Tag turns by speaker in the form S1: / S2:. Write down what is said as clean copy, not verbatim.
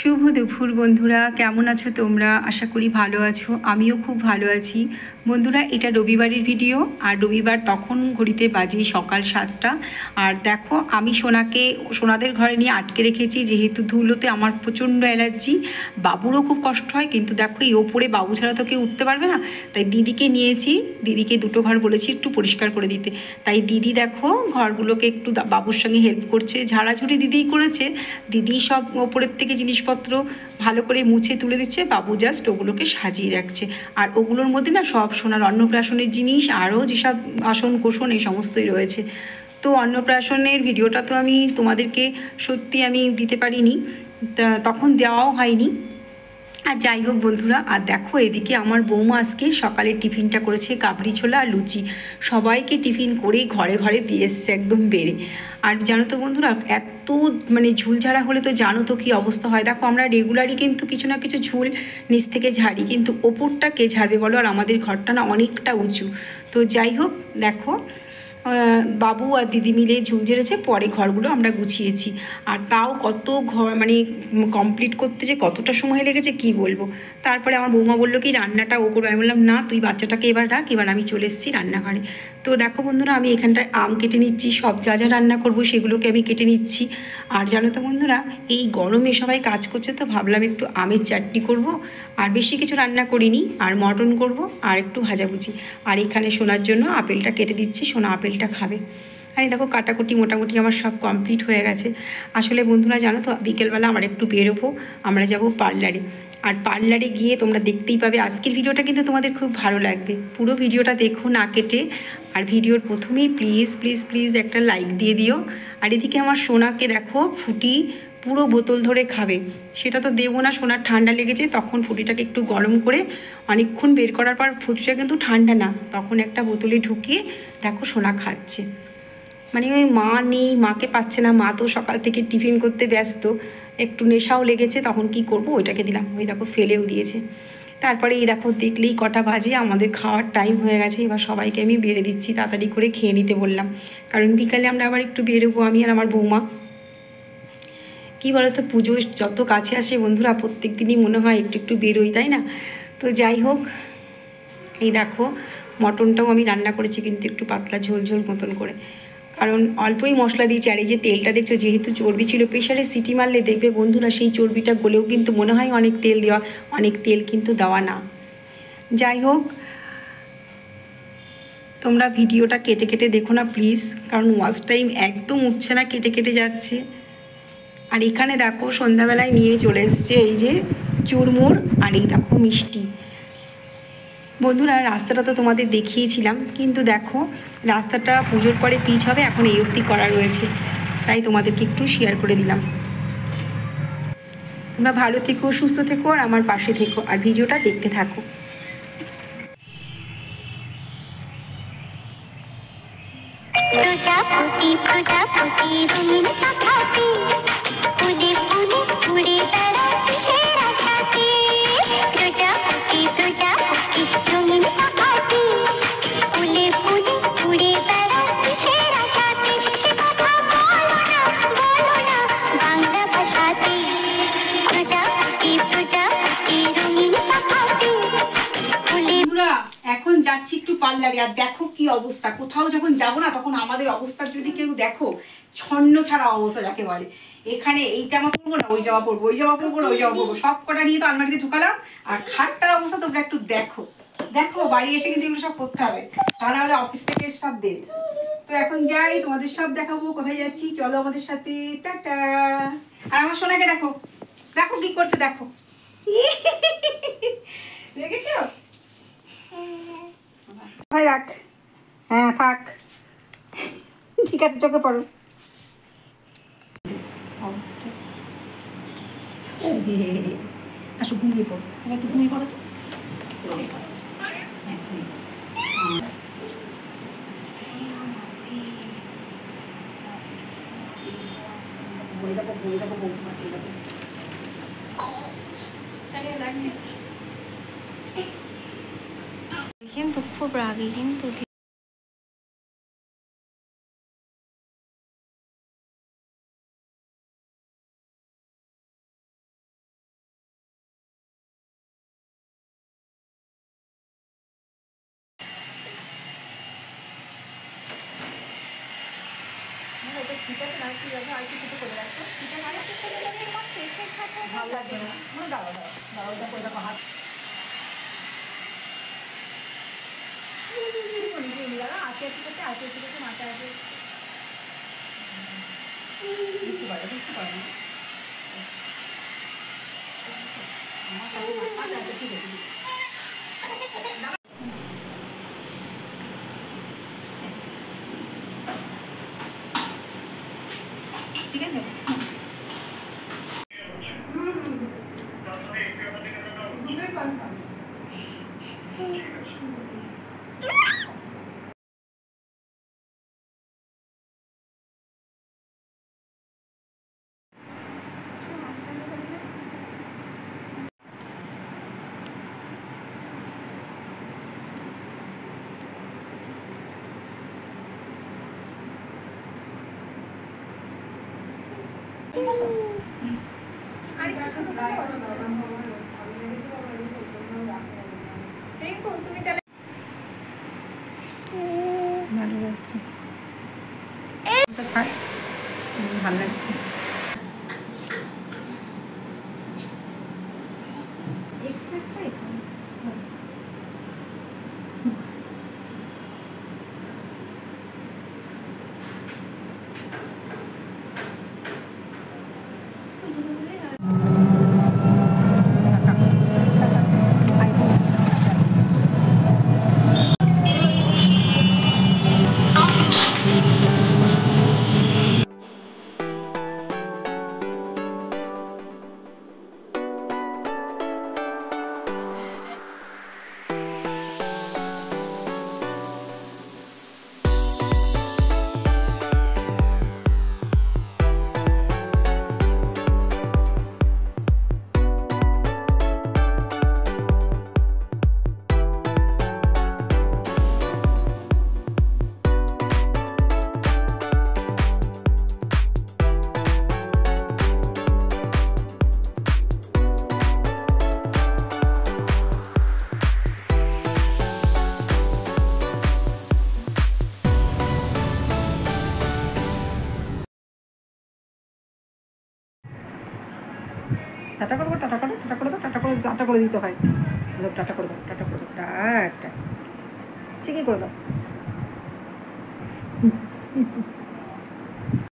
S1: শুভ দুপুর বন্ধুরা, কেমন আছো তোমরা? আশা করি ভালো আছো। আমিও খুব ভালো আছি বন্ধুরা। এটা রবিবারের ভিডিও, আর রবিবার তখন ঘড়িতে বাজে সকাল 7টা। আর দেখো, আমি সোনাদের ঘরে নিয়ে আটকে রেখেছি, যেহেতু ধুলোতে আমার প্রচণ্ড অ্যালার্জি। বাবুরও খুব কষ্ট হয়, কিন্তু দেখো এই ওপরে বাবু ছাড়া তো কেউ উঠতে পারবে না, তাই দিদিকে নিয়েছি। দিদিকে দুটো ঘর বলেছি একটু পরিষ্কার করে দিতে, তাই দিদি দেখো ঘরগুলোকে একটু বাবুর সঙ্গে হেল্প করছে। ঝাড়াঝুড়ি দিদিই করেছে, দিদি সব ওপরের থেকে জিনিসপত্র ভালো করে মুছে তুলে দিচ্ছে, বাবু জাস্ট ওগুলোকে সাজিয়ে রাখছে। আর ওগুলোর মধ্যে না সব সোনার অন্নপ্রাশনের জিনিস, আরও যেসব বাসন কোসন এই সমস্তই রয়েছে। তো অন্নপ্রাশনের ভিডিওটা তো আমি তোমাদেরকে সত্যি আমি দিতে পারিনি, তখন দেওয়াও হয়নি। আর যাই হোক বন্ধুরা, আর দেখো এদিকে আমার বৌমা আজকে সকালে টিফিনটা করেছে কাবলি ছোলা আর লুচি। সবাইকে টিফিন করে ঘরে ঘরে দিয়ে এসছে একদম বেড়ে। আর জানো তো বন্ধুরা, এত ঝুলঝাড়া হলে তো জানো তো কী অবস্থা হয়। দেখো আমরা রেগুলারই কিন্তু কিছু না কিছু ঝুল নিচ থেকে ঝাড়ি, কিন্তু ওপরটা কে ঝাড়বে বলো? আর আমাদের ঘরটা না অনেকটা উঁচু। তো যাই হোক দেখো, বাবু আর দিদি মিলে ঝুল ঝেড়েছে, পরে ঘরগুলো আমরা গুছিয়েছি। আর তাও কত ঘর কমপ্লিট করতে যে কতটা সময় লেগেছে কি বলবো। তারপরে আমার বৌমা বললো কি রান্নাটা ও করবে। আমি বললাম না, তুই বাচ্চাটাকে এবার রাখ, এবার আমি চলে এসেছি রান্নাঘরে। তো দেখো বন্ধুরা, আমি এখানটায় আম কেটে নিচ্ছি, সব যা যা রান্না করবো সেগুলোকে আমি কেটে নিচ্ছি। আর জানো তো বন্ধুরা, এই গরমে সবাই কাজ করছে, তো ভাবলাম একটু আমের চাটনি করব। আর বেশি কিছু রান্না করিনি, আর মটন করব আর একটু ভাজাভুজি। আর এখানে সোনার জন্য আপেলটা কেটে দিচ্ছি, সোনা আপেলটা খাবে। আর এই দেখো কাটাকুটি মোটামুটি আমার সব কমপ্লিট হয়ে গেছে। আসলে বন্ধুরা জানো তো, বিকেলবেলা আমার একটু বেরোবো, আমরা যাব পার্লারে। আর পার্লারে গিয়ে তোমরা দেখতেই পাবে, আজকের ভিডিওটা কিন্তু তোমাদের খুব ভালো লাগবে। পুরো ভিডিওটা দেখো না কেটে। আর ভিডিওর প্রথমেই প্লিজ প্লিজ প্লিজ একটা লাইক দিয়ে দিও। আর এদিকে আমার সোনাকে দেখো, ফুটি পুরো বোতল ধরে খাবে। সেটা তো দেবো না, সোনার ঠান্ডা লেগেছে, তখন ফুটিটাকে একটু গরম করে অনেকক্ষণ বের করার পর, ফুটিটা কিন্তু ঠান্ডা না, তখন একটা বোতলে ঢুকিয়ে দেখো সোনা খাচ্ছে। ওই মা নেই, মাকে পাচ্ছে না, মা তো সকাল থেকে টিফিন করতে ব্যস্ত, একটু নেশাও লেগেছে, তখন কি করব, ওইটাকে দিলাম। ওই দেখো ফেলেও দিয়েছে। তারপরে এই দেখো দেখলেই কটা বাজে, আমাদের খাওয়ার টাইম হয়ে গেছে। এবার সবাইকে আমি বেড়ে দিচ্ছি, তাড়াতাড়ি করে খেয়ে নিতে বললাম, কারণ বিকালে আমরা আবার একটু বেরোবো, আমি আর আমার বৌমা। কী বলো তো, পুজো যত কাছে আসে বন্ধুরা, প্রত্যেক দিনই মনে হয় একটু একটু বেরোই, তাই না? তো যাই হোক, এই দেখো মটনটাও আমি রান্না করেছি, কিন্তু একটু পাতলা ঝোল ঝোল মতন করে, কারণ অল্পই মশলা দিয়েছি। আর এই যে তেলটা দেখছো, যেহেতু চর্বি ছিল, প্রেশারে সিটি মারলে দেখবে বন্ধুরা সেই চর্বিটা গলেও কিন্তু মনে হয় অনেক তেল দেওয়া, অনেক তেল কিন্তু দেওয়া না। যাই হোক, তোমরা ভিডিওটা কেটে কেটে দেখো না প্লিজ, কারণ ওয়াচ টাইম একদম উঠছে না, কেটে কেটে যাচ্ছে। আর এখানে দেখো সন্ধ্যাবেলায় নিয়ে চলে এসছে এই যে চুরমুর, আর এই দেখো মিষ্টি। বন্ধুরা রাস্তাটা তো তোমাদের দেখিয়েছিলাম, কিন্তু দেখো রাস্তাটা পুজোর পরে পিচ হবে, এখন এই অবধি করা রয়েছে, তাই তোমাদেরকে একটু শেয়ার করে দিলাম। তোমরা ভালো থেকো, সুস্থ থেকো, আর আমার পাশে থেকো, আর ভিডিওটা দেখতে থাকো।
S2: প্রজাপতি প্রজাপতি রঙিন পাখাতে ফুলে ফুলে উড়ে বেড়ায় কিসের আশাতে। প্রজাপতি প্রজাপতি রঙিন পাখাতে ফুলে ফুলে উড়ে বেড়ায় কিসের আশাতে। সে কথা বলো না বাংলা ভাষাতে। প্রজাপতি প্রজাপতি রঙিন পাখাতে ফুলে।
S1: এখন যাচ্ছি একটু পার্লারে, আর দেখো কি অবস্থা। কোথাও যখন যাবো না, তখন আমাদের অবস্থা যদি কেউ দেখো, ছন্ন ছাড়া অবস্থা যাকে বলে। এখানে এই জামা পরবো না ওই জামা পরবো, ওই জামা পরবো না ওই জামা পরবো, সব কটা নিয়ে তো আলমারিতে ঢুকালাম। আর খাটটার অবস্থা তোমরা একটু দেখো, দেখো বাড়ি এসে কিন্তু এগুলো সব করতে হবে, তাহলে আমরা অফিস থেকে সব দেব। তো এখন যাই, তোমাদের সব দেখাবো কোথায় যাচ্ছি, চলো আমাদের সাথে, টাটা। আর আমার সোনাকে দেখো, দেখো কি করছে, দেখো দেখেছো? ভাই রাখ, হ্যাঁ থাক, ঠিক আছে, চোখে পড়ো। আসো ঘুমিয়ে পড়ো, একটু ঘুমিয়ে পড়ো তো।
S2: কিন্তু খুব রাগী কিন্তু।
S1: আছে না, ঠিক আছে, আর কিছু করে রাখো। ভালো লাগবে না, দাঁড়াও দাঁড়াও দাঁড়াও, ওটা করে রাখো হাত। আস্তে আস্তে করতে আস্তে আস্তে করতে মাথা আছে, বুঝতে পারো বুঝতে পারো না। আচ্ছা আচ্ছা ঠিক আছে, ঠিক আছে।
S2: রিঙ্কু তুমি তাহলে
S1: ভালো লাগছে, ছাড়, ভালো লাগছে।
S2: এক্সেসটা এখানে
S1: টাটা করবো, টাটা করো, টাটা করে দাও, টাটা করে, টাটা করে দিতে হয়, টাটা করে দাও, টাটা করে দাও, একটা ঠিকই করে দাও।